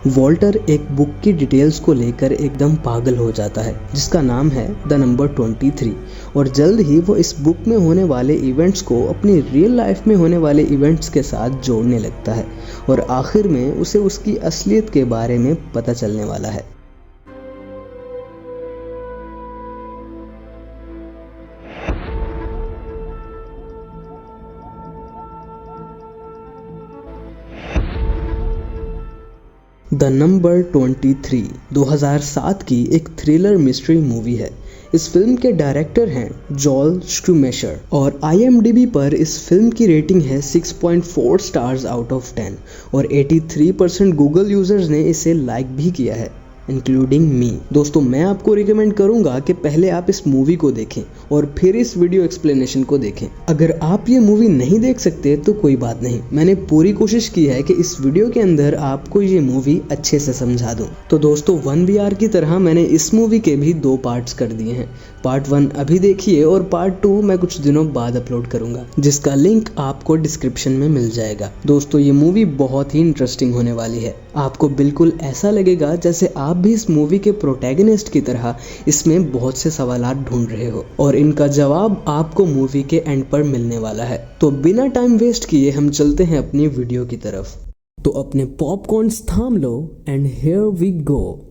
Walter एक book की details को लेकर एकदम पागल हो जाता है जिसका नाम है द नंबर 23 और जल्द ही वो इस बुक में होने वाले इवेंट्स को अपनी रियल लाइफ में होने वाले इवेंट्स के साथ जोड़ने लगता है और आखिर में उसे उसकी असलियत के बारे में पता चलने वाला है। द नंबर 23 2007 की एक थ्रिलर मिस्ट्री मूवी है। इस फिल्म के डायरेक्टर हैं जोएल शूमेकर और IMDb पर इस फिल्म की रेटिंग है 6.4 स्टार्स आउट ऑफ 10 और 83% गूगल यूजर्स ने इसे लाइक भी किया है, इंक्लूडिंग मी। दोस्तों, मैं आपको रिकमेंड करूंगा कि पहले आप इस मूवी को देखें और फिर इस वीडियो एक्सप्लेनेशन को देखें। अगर आप ये मूवी नहीं देख सकते तो कोई बात नहीं, मैंने पूरी कोशिश की है कि इस वीडियो के अंदर आपको ये मूवी अच्छे से समझा दूं। तो दोस्तों, 1VR की तरह मैंने इस मूवी के भी 2 पार्ट्स कर दिए हैं। पार्ट 1 अभी देखिए और पार्ट 2 मैं कुछ दिनों बाद अपलोड करूंगा, जिसका लिंक आपको डिस्क्रिप्शन में मिल जाएगा। दोस्तों, ये मूवी बहुत ही इंटरेस्टिंग होने वाली है। आपको बिल्कुल ऐसा लगेगा जैसे आप भी इस मूवी के प्रोटैगनिस्ट की तरह इसमें बहुत से सवालात ढूंढ रहे हो और इनका जवाब आपको मूवी के एंड पर मिलने वाला है। तो बिना टाइम वेस्ट किए हम चलते हैं अपनी वीडियो की तरफ। तो अपने पॉपकॉर्न्स थाम लो and here we go.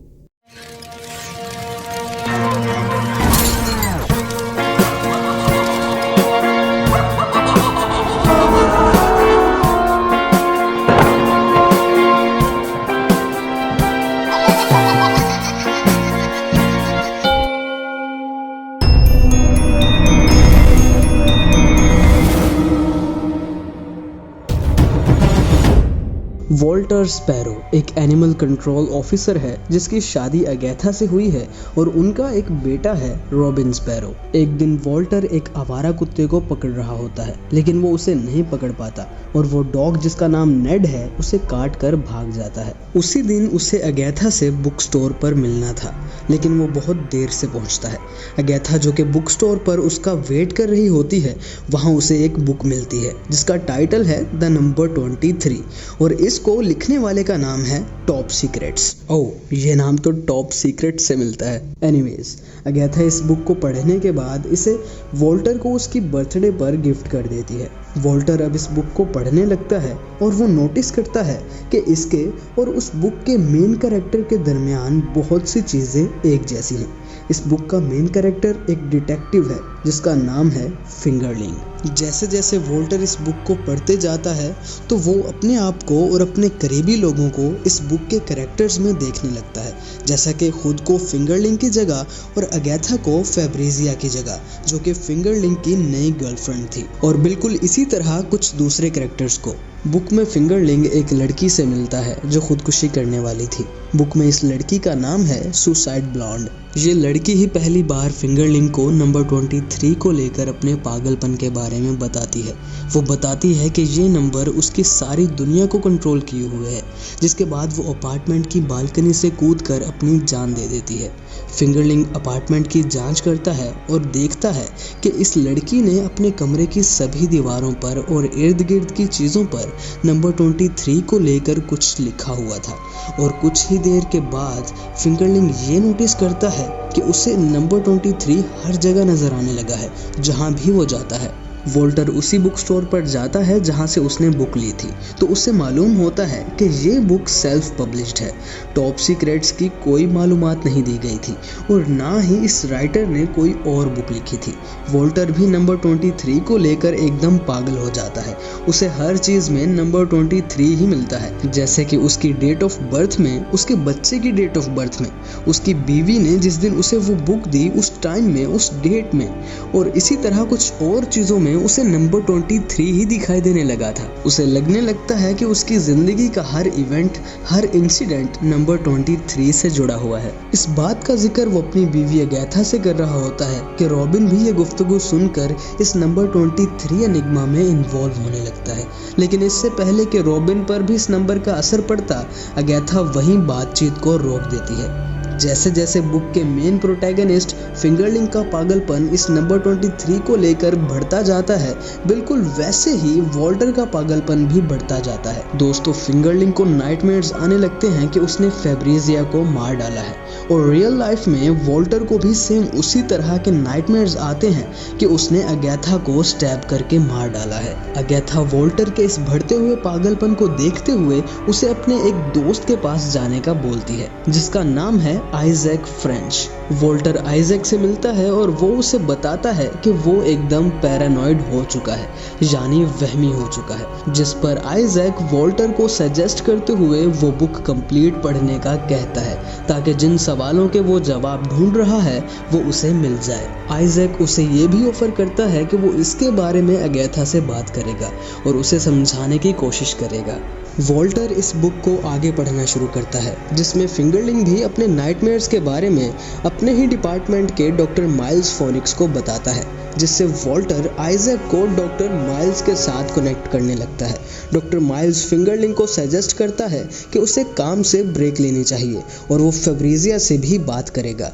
Walter Sparrow एक एनिमल कंट्रोल ऑफिसर है जिसकी शादी अगैथा से हुई है और उनका एक बेटा है रॉबिन स्पैरो। एक दिन वॉल्टर एक आवारा कुत्ते को पकड़ रहा होता है, लेकिन वो उसे नहीं पकड़ पाता और वो डॉग जिसका नाम नेड है उसे काट कर भाग जाता है। उसी दिन उसे अगैथा से बुक स्टोर पर मिलना था, लेकिन वो बहुत देर से पहुंचता है। अगैथा जो कि बुक स्टोर पर उसका वेट कर रही होती है, वहाँ उसे एक बुक मिलती है जिसका टाइटल है द नंबर 23 और इसको लिखने वाले का नाम है टॉप सीक्रेट्स। ओह, ये नाम तो टॉप सीक्रेट से मिलता है। एनीवेज, अगैथा इस बुक को पढ़ने के बाद इसे वॉल्टर को उसकी बर्थडे पर गिफ्ट कर देती है। वॉल्टर अब इस बुक को पढ़ने लगता है और वो नोटिस करता है कि इसके और उस बुक के मेन कैरेक्टर के दरमियान बहुत सी चीज़ें एक जैसी हैं। इस बुक का मेन कैरेक्टर एक डिटेक्टिव है जिसका नाम है फिंगरलिंग। जैसे जैसे वॉल्टर इस बुक को पढ़ते जाता है तो वो अपने आप को और अपने करीबी लोगों को इस बुक के कैरेक्टर्स में देखने लगता है, जैसा कि खुद को फिंगरलिंग की जगह और अगैथा को फेब्रेजिया की जगह, जो कि फिंगरलिंग की नई गर्लफ्रेंड थी, और बिल्कुल इसी तरह कुछ दूसरे कैरेक्टर्स को। बुक में फिंगरलिंग एक लड़की से मिलता है जो खुदकुशी करने वाली थी। बुक में इस लड़की का नाम है सुसाइड ब्लॉन्ड। ये लड़की ही पहली बार फिंगरलिंग को नंबर 23 को लेकर अपने पागलपन के बारे में बताती है। वो बताती है कि ये नंबर उसकी सारी दुनिया को कंट्रोल किए हुए है, जिसके बाद वो अपार्टमेंट की बालकनी से कूदकर अपनी जान दे देती है। फिंगरलिंग अपार्टमेंट की जांच करता है और देखता है कि इस लड़की ने अपने कमरे की सभी दीवारों पर और इर्द गिर्द की चीज़ों पर नंबर 23 को लेकर कुछ लिखा हुआ था। और कुछ ही देर के बाद फिंगरलिंग ये नोटिस करता है कि उसे नंबर 23 हर जगह नजर आने लगा है जहां भी वो जाता है। वॉल्टर उसी बुक स्टोर पर जाता है जहां से उसने बुक ली थी, तो उससे मालूम होता है कि ये बुक सेल्फ पब्लिश्ड है। टॉप सीक्रेट्स की कोई मालूमात नहीं दी गई थी और ना ही इस राइटर ने कोई और बुक लिखी थी। वॉल्टर भी नंबर 23 को लेकर एकदम पागल हो जाता है। उसे हर चीज़ में नंबर 23 ही मिलता है, जैसे कि उसकी डेट ऑफ बर्थ में, उसके बच्चे की डेट ऑफ बर्थ में, उसकी बीवी ने जिस दिन उसे वो बुक दी उस टाइम में, उस डेट में, और इसी तरह कुछ और चीज़ों में उसे नंबर 23 ही दिखाई देने लगा था। उसे लगने लगता है कि उसकी जिंदगी का हर इवेंट, हर इंसिडेंट नंबर 23 से जुड़ा हुआ है। इस बात का जिक्र वो अपनी बीवी अगैथा से कर रहा होता है कि रॉबिन भी ये गुफ्तगू सुनकर इस नंबर 23 एनिग्मा में इन्वॉल्व होने लगता है। लेकिन इससे पहले कि रॉबिन पर भी इस नंबर का असर पड़ता, अगैथा वहीं बातचीत को रोक देती है। जैसे जैसे बुक के मेन प्रोटैगनिस्ट फिंगरलिंग का पागलपन इस नंबर 23 को लेकर बढ़ता जाता है, बिल्कुल वैसे ही वॉल्टर का पागलपन भी बढ़ता जाता है। दोस्तों, फिंगरलिंग को नाइटमेयर्स आने लगते हैं कि उसने फेब्रिजिया को मार डाला है, और रियल लाइफ में वॉल्टर को भी सेम उसी तरह के नाइटमेयर्स आते हैं कि उसने अगैथा को स्टैब करके मार डाला है। अगैथा वॉल्टर के इस बढ़ते हुए पागलपन को देखते हुए उसे अपने एक दोस्त के पास जाने का बोलती है, जिसका नाम है आइजैक फ्रेंच। वॉल्टर आइजैक से मिलता है और वो उसे बताता है कि वो एकदम पैरानॉइड हो चुका है, यानी वहमी हो चुका है, जिस पर आइजैक वॉल्टर को सजेस्ट करते हुए वो बुक कंप्लीट पढ़ने का कहता है, ताकि जिन सवालों के वो जवाब ढूंढ रहा है वो उसे मिल जाए। आइजैक उसे ये भी ऑफर करता है कि वो इसके बारे में अगैथा से बात करेगा और उसे समझाने की कोशिश करेगा। वॉल्टर इस बुक को आगे पढ़ना शुरू करता है, जिसमें फिंगरलिंग भी अपने नाइटमेयर्स के बारे में अपने ही डिपार्टमेंट के डॉक्टर माइल्स फोनिक्स को बताता है, जिससे वॉल्टर आइजैक को डॉक्टर माइल्स के साथ कनेक्ट करने लगता है। डॉक्टर माइल्स फिंगरलिंग को सजेस्ट करता है कि उसे काम से ब्रेक लेनी चाहिए और वो फेब्रिजिया से भी बात करेगा।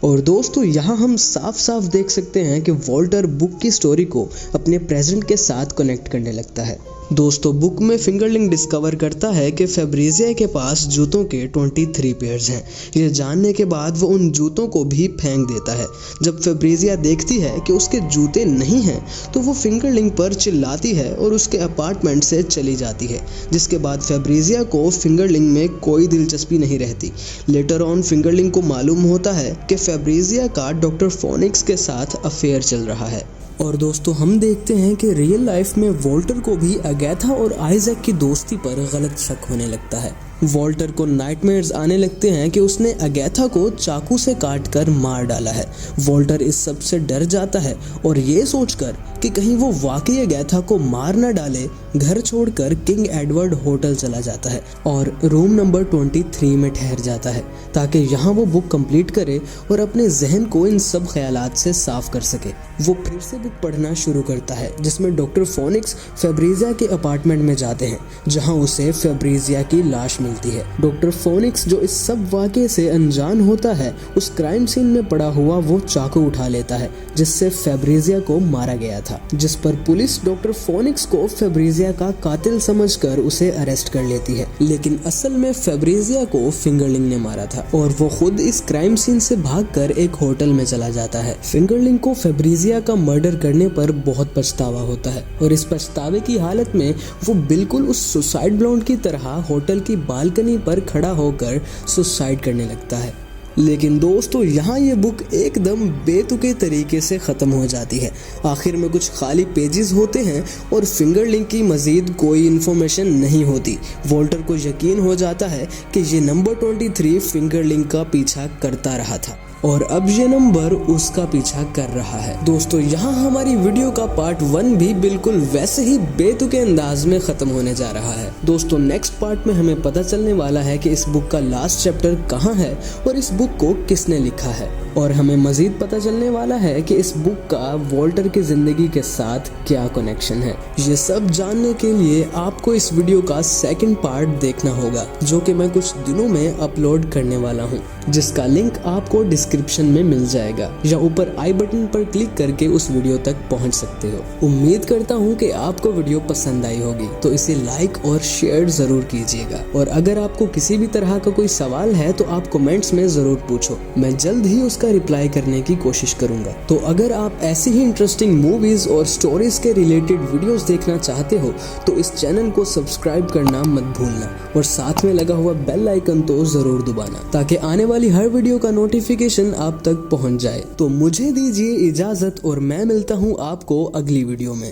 और दोस्तों, यहाँ हम साफ साफ देख सकते हैं कि वॉल्टर बुक की स्टोरी को अपने प्रेजेंट के साथ कनेक्ट करने लगता है। दोस्तों, बुक में फिंगरलिंग डिस्कवर करता है कि फेब्रिजिया के पास जूतों के 23 पेयर्स हैं। ये जानने के बाद वो उन जूतों को भी फेंक देता है। जब फेब्रिजिया देखती है कि उसके जूते नहीं हैं, तो वो फिंगरलिंग पर चिल्लाती है और उसके अपार्टमेंट से चली जाती है, जिसके बाद फेब्रिजिया को फिंगरलिंग में कोई दिलचस्पी नहीं रहती। लेटर ऑन फिंगरलिंग को मालूम होता है कि फेब्रिजिया का डॉक्टर फोनिक्स के साथ अफेयर चल रहा है। और दोस्तों, हम देखते हैं कि रियल लाइफ में वॉल्टर को भी अगैथा और आइजैक की दोस्ती पर गलत शक होने लगता है। वॉल्टर को नाइटमेयर्स आने लगते हैं कि उसने अगैथा को चाकू से काटकर मार डाला है। वॉल्टर इस सब से डर जाता है और ये सोचकर कि कहीं वो वाकई अगैथा को मार न डाले, घर छोड़कर किंग एडवर्ड होटल चला जाता है और रूम नंबर 23 में ठहर जाता है, ताकि यहाँ वो बुक कंप्लीट करे और अपने जहन को इन सब ख्यालात से साफ कर सके। वो फिर से बुक पढ़ना शुरू करता है, जिसमें डॉक्टर फोनिक्स फेब्रिजिया के अपार्टमेंट में जाते हैं, जहाँ उसे फेब्रिजिया की लाश मिलती है। डॉक्टर फोनिक्स, जो इस सब वाक़े से अनजान होता है, उस क्राइम सीन में पड़ा हुआ वो चाकू उठा लेता है जिससे फेब्रिजिया को मारा गया था, जिस पर पुलिस डॉक्टर फोनिक्स को फेब्रिजिया का कातिल समझकर उसे अरेस्ट कर लेती है। लेकिन असल में फेब्रिजिया को फिंगरलिंग ने मारा था और वो खुद इस क्राइम सीन से भागकर एक होटल में चला जाता है। फिंगरलिंग को फेब्रिजिया का मर्डर करने पर बहुत पछतावा होता है और इस पछतावे की हालत में वो बिल्कुल उस सुसाइड ब्लॉन्ड की तरह होटल की बालकनी पर खड़ा होकर सुसाइड करने लगता है। लेकिन दोस्तों, यहाँ ये बुक एकदम बेतुके तरीके से ख़त्म हो जाती है। आखिर में कुछ खाली पेजेस होते हैं और फिंगरलिंग की मज़ीद कोई इन्फॉर्मेशन नहीं होती। वॉल्टर को यकीन हो जाता है कि ये नंबर 23 फिंगरलिंग का पीछा करता रहा था और अब ये नंबर उसका पीछा कर रहा है। दोस्तों, यहाँ हमारी वीडियो का पार्ट 1 भी बिल्कुल वैसे ही बेतुके अंदाज में ख़त्म होने जा रहा है। दोस्तों, नेक्स्ट पार्ट में हमें पता चलने वाला है कि इस बुक का लास्ट चैप्टर कहाँ है और इस बुक को किसने लिखा है, और हमें मज़ीद पता चलने वाला है कि इस बुक का वॉल्टर की ज़िंदगी के साथ क्या कनेक्शन है। ये सब जानने के लिए आपको इस वीडियो का सेकंड पार्ट देखना होगा, जो कि मैं कुछ दिनों में अपलोड करने वाला हूँ, जिसका लिंक आपको डिस्क्रिप्शन में मिल जाएगा या ऊपर आई बटन पर क्लिक करके उस वीडियो तक पहुँच सकते हो। उम्मीद करता हूँ कि आपको वीडियो पसंद आई होगी, तो इसे लाइक और शेयर ज़रूर कीजिएगा। और अगर आपको किसी भी तरह का कोई सवाल है तो आप कमेंट्स में ज़रूर पूछो, मैं जल्द ही उसका रिप्लाई करने की कोशिश करूंगा। तो अगर आप ऐसी ही इंटरेस्टिंग मूवीज और स्टोरीज के रिलेटेड वीडियोस देखना चाहते हो तो इस चैनल को सब्सक्राइब करना मत भूलना और साथ में लगा हुआ बेल आइकन तो जरूर दबाना, ताकि आने वाली हर वीडियो का नोटिफिकेशन आप तक पहुंच जाए। तो मुझे दीजिए इजाजत और मैं मिलता हूं आपको अगली वीडियो में।